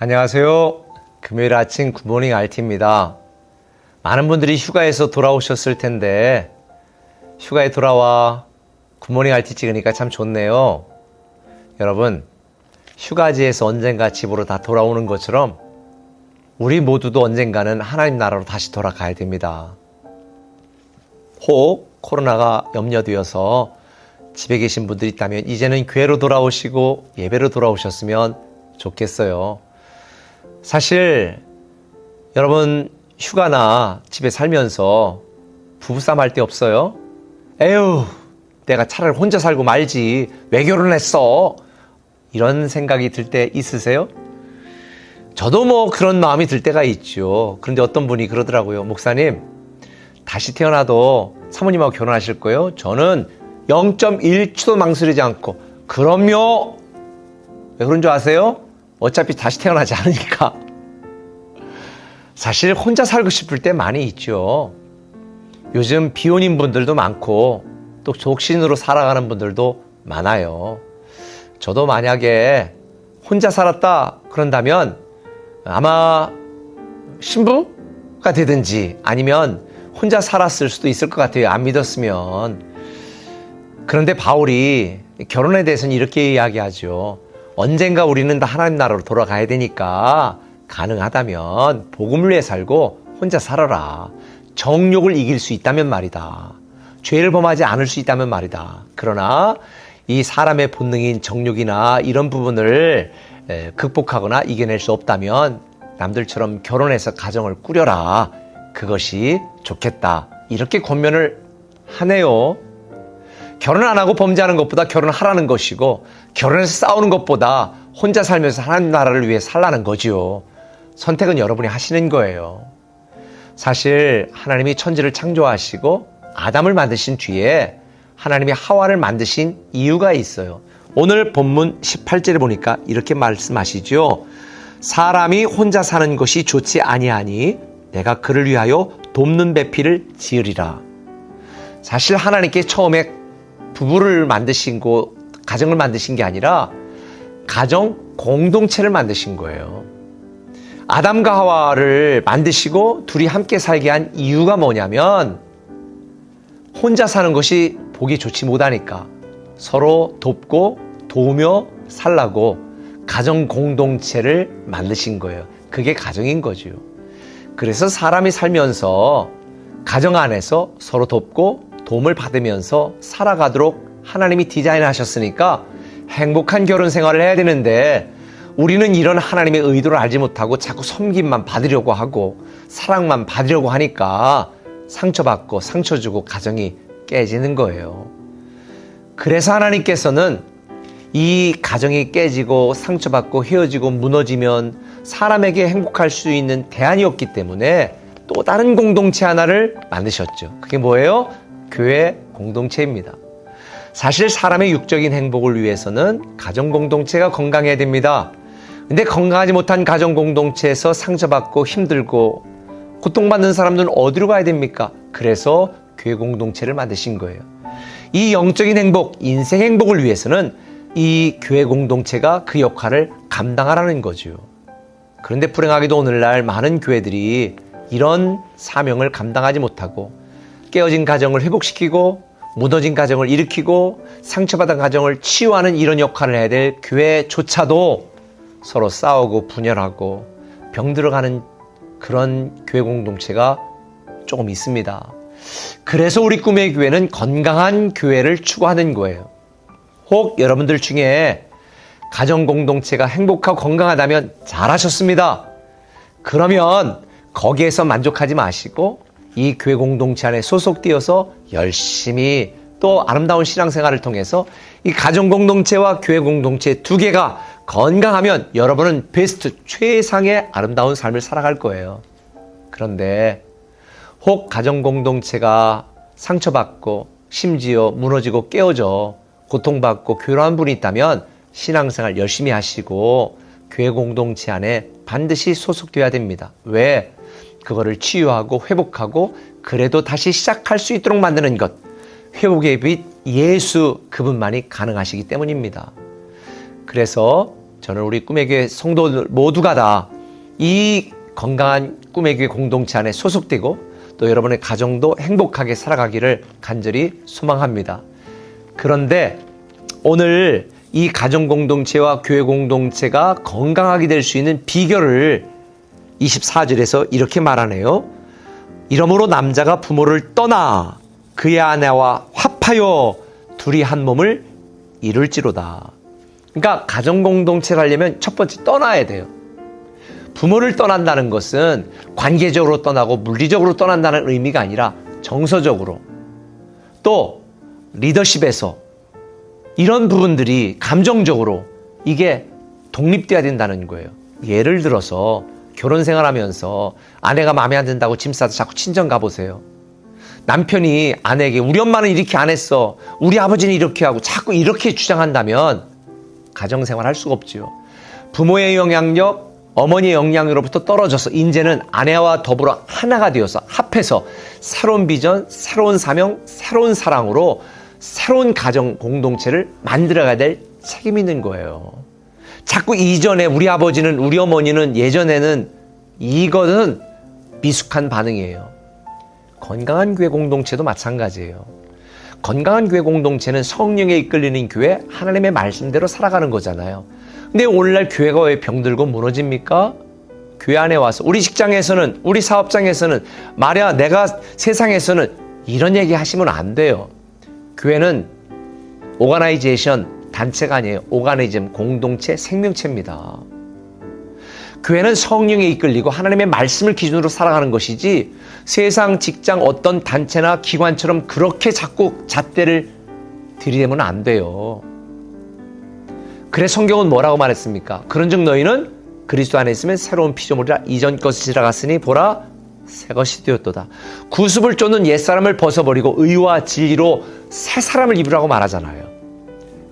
안녕하세요. 금요일 아침 굿모닝 RT입니다. 많은 분들이 휴가에서 돌아오셨을 텐데 휴가에 돌아와 굿모닝 RT 찍으니까 참 좋네요. 여러분, 휴가지에서 언젠가 집으로 다 돌아오는 것처럼 우리 모두도 언젠가는 하나님 나라로 다시 돌아가야 됩니다. 혹 코로나가 염려되어서 집에 계신 분들이 있다면 이제는 교회로 돌아오시고 예배로 돌아오셨으면 좋겠어요. 사실 여러분 휴가나 집에 살면서 부부싸움 할 데 없어요? 에휴, 내가 차라리 혼자 살고 말지 왜 결혼했어? 이런 생각이 들 때 있으세요? 저도 뭐 그런 마음이 들 때가 있죠. 그런데 어떤 분이 그러더라고요. 목사님, 다시 태어나도 사모님하고 결혼하실 거예요? 저는 0.1초도 망설이지 않고 그럼요. 왜 그런 줄 아세요? 어차피 다시 태어나지 않으니까. 사실 혼자 살고 싶을 때 많이 있죠. 요즘 비혼인 분들도 많고 또 독신으로 살아가는 분들도 많아요. 저도 만약에 혼자 살았다 그런다면 아마 신부가 되든지 아니면 혼자 살았을 수도 있을 것 같아요. 안 믿었으면. 그런데 바울이 결혼에 대해서는 이렇게 이야기하죠. 언젠가 우리는 다 하나님 나라로 돌아가야 되니까 가능하다면 복음을 위해 살고 혼자 살아라. 정욕을 이길 수 있다면 말이다. 죄를 범하지 않을 수 있다면 말이다. 그러나 이 사람의 본능인 정욕이나 이런 부분을 극복하거나 이겨낼 수 없다면 남들처럼 결혼해서 가정을 꾸려라. 그것이 좋겠다. 이렇게 권면을 하네요. 결혼 안 하고 범죄하는 것보다 결혼하라는 것이고 결혼해서 싸우는 것보다 혼자 살면서 하나님 나라를 위해 살라는 거지요. 선택은 여러분이 하시는 거예요. 사실 하나님이 천지를 창조하시고 아담을 만드신 뒤에 하나님이 하와를 만드신 이유가 있어요. 오늘 본문 18절에 보니까 이렇게 말씀하시죠. 사람이 혼자 사는 것이 좋지 아니하니 내가 그를 위하여 돕는 배필을 지으리라. 사실 하나님께 처음에 부부를 만드시고 가정을 만드신 게 아니라 가정 공동체를 만드신 거예요. 아담과 하와를 만드시고 둘이 함께 살게 한 이유가 뭐냐면 혼자 사는 것이 보기 좋지 못하니까 서로 돕고 도우며 살라고 가정 공동체를 만드신 거예요. 그게 가정인 거죠. 그래서 사람이 살면서 가정 안에서 서로 돕고 도움을 받으면서 살아가도록 하나님이 디자인하셨으니까 행복한 결혼 생활을 해야 되는데 우리는 이런 하나님의 의도를 알지 못하고 자꾸 섬김만 받으려고 하고 사랑만 받으려고 하니까 상처받고 상처 주고 가정이 깨지는 거예요. 그래서 하나님께서는 이 가정이 깨지고 상처받고 헤어지고 무너지면 사람에게 행복할 수 있는 대안이 없기 때문에 또 다른 공동체 하나를 만드셨죠. 그게 뭐예요? 교회 공동체입니다. 사실 사람의 육적인 행복을 위해서는 가정 공동체가 건강해야 됩니다. 근데 건강하지 못한 가정 공동체에서 상처받고 힘들고 고통받는 사람들은 어디로 가야 됩니까? 그래서 교회 공동체를 만드신 거예요. 이 영적인 행복, 인생 행복을 위해서는 이 교회 공동체가 그 역할을 감당하라는 거죠. 그런데 불행하게도 오늘날 많은 교회들이 이런 사명을 감당하지 못하고 깨어진 가정을 회복시키고 무너진 가정을 일으키고 상처받은 가정을 치유하는 이런 역할을 해야 될 교회조차도 서로 싸우고 분열하고 병들어가는 그런 교회 공동체가 조금 있습니다. 그래서 우리 꿈의 교회는 건강한 교회를 추구하는 거예요. 혹 여러분들 중에 가정 공동체가 행복하고 건강하다면 잘하셨습니다. 그러면 거기에서 만족하지 마시고 이 교회 공동체 안에 소속되어서 열심히 또 아름다운 신앙생활을 통해서 이 가정 공동체와 교회 공동체 두 개가 건강하면 여러분은 베스트 최상의 아름다운 삶을 살아갈 거예요. 그런데 혹 가정 공동체가 상처받고 심지어 무너지고 깨어져 고통받고 괴로운 분이 있다면 신앙생활 열심히 하시고 교회 공동체 안에 반드시 소속되어야 됩니다. 왜? 그거를 치유하고 회복하고 그래도 다시 시작할 수 있도록 만드는 것, 회복의 빛 예수 그분만이 가능하시기 때문입니다. 그래서 저는 우리 꿈의 교회 성도들 모두가 다 이 건강한 꿈의 교회 공동체 안에 소속되고 또 여러분의 가정도 행복하게 살아가기를 간절히 소망합니다. 그런데 오늘 이 가정 공동체와 교회 공동체가 건강하게 될 수 있는 비결을 24절에서 이렇게 말하네요. 이러므로 남자가 부모를 떠나 그의 아내와 합하여 둘이 한 몸을 이룰지로다. 그러니까 가정 공동체를 하려면 첫 번째 떠나야 돼요. 부모를 떠난다는 것은 관계적으로 떠나고 물리적으로 떠난다는 의미가 아니라 정서적으로 또 리더십에서 이런 부분들이 감정적으로 이게 독립돼야 된다는 거예요. 예를 들어서 결혼 생활하면서 아내가 마음에 안 든다고 짐 싸서 자꾸 친정 가보세요. 남편이 아내에게 우리 엄마는 이렇게 안 했어, 우리 아버지는 이렇게 하고 자꾸 이렇게 주장한다면 가정생활 할 수가 없지요. 부모의 영향력, 어머니의 영향으로부터 떨어져서 이제는 아내와 더불어 하나가 되어서 합해서 새로운 비전, 새로운 사명, 새로운 사랑으로 새로운 가정 공동체를 만들어가야 될 책임이 있는 거예요. 자꾸 이전에 우리 아버지는, 우리 어머니는, 예전에는, 이것은 미숙한 반응이에요. 건강한 교회 공동체도 마찬가지예요. 건강한 교회 공동체는 성령에 이끌리는 교회, 하나님의 말씀대로 살아가는 거잖아요. 근데 오늘날 교회가 왜 병들고 무너집니까? 교회 안에 와서 우리 직장에서는, 우리 사업장에서는, 말야 내가 세상에서는 이런 얘기 하시면 안 돼요. 교회는 오가나이제이션, 단체가 아니에요. 오가니즘, 공동체, 생명체입니다. 교회는 성령에 이끌리고 하나님의 말씀을 기준으로 살아가는 것이지 세상, 직장, 어떤 단체나 기관처럼 그렇게 자꾸 잣대를 들이대면 안 돼요. 그래 성경은 뭐라고 말했습니까? 그런즉 너희는 그리스도 안에 있으면 새로운 피조물이라, 이전 것이 지나갔으니 보라 새 것이 되었도다. 구습을 쫓는 옛사람을 벗어버리고 의와 진리로 새 사람을 입으라고 말하잖아요.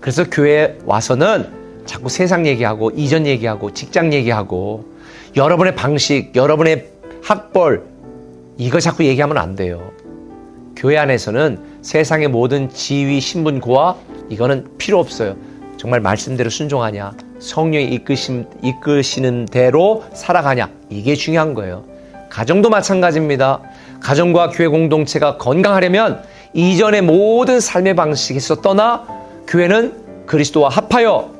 그래서 교회에 와서는 자꾸 세상 얘기하고 이전 얘기하고 직장 얘기하고 여러분의 방식, 여러분의 학벌 이거 자꾸 얘기하면 안 돼요. 교회 안에서는 세상의 모든 지위, 신분, 고하 이거는 필요 없어요. 정말 말씀대로 순종하냐, 성령이 이끄시는 대로 살아가냐, 이게 중요한 거예요. 가정도 마찬가지입니다. 가정과 교회 공동체가 건강하려면 이전의 모든 삶의 방식에서 떠나 교회는 그리스도와 합하여,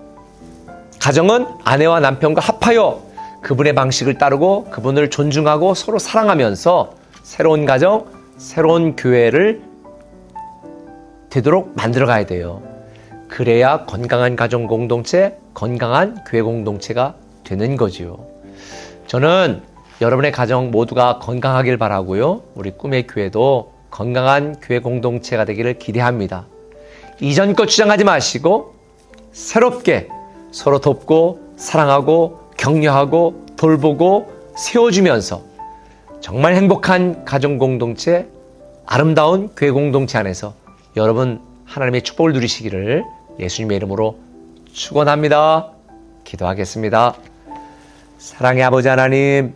가정은 아내와 남편과 합하여 그분의 방식을 따르고 그분을 존중하고 서로 사랑하면서 새로운 가정, 새로운 교회를 되도록 만들어 가야 돼요. 그래야 건강한 가정 공동체, 건강한 교회 공동체가 되는 거지요. 저는 여러분의 가정 모두가 건강하길 바라고요. 우리 꿈의 교회도 건강한 교회 공동체가 되기를 기대합니다. 이전 것 주장하지 마시고 새롭게 서로 돕고 사랑하고 격려하고 돌보고 세워주면서 정말 행복한 가정 공동체, 아름다운 교회 공동체 안에서 여러분 하나님의 축복을 누리시기를 예수님의 이름으로 축원합니다. 기도하겠습니다. 사랑의 아버지 하나님,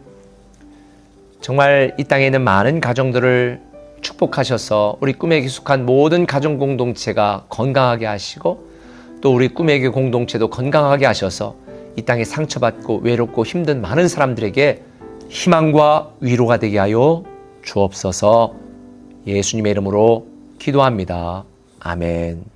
정말 이 땅에 있는 많은 가정들을 축복하셔서 우리 꿈에 기숙한 모든 가정 공동체가 건강하게 하시고 또 우리 꿈의 교회 공동체도 건강하게 하셔서 이 땅에 상처받고 외롭고 힘든 많은 사람들에게 희망과 위로가 되게 하여 주옵소서. 예수님의 이름으로 기도합니다. 아멘.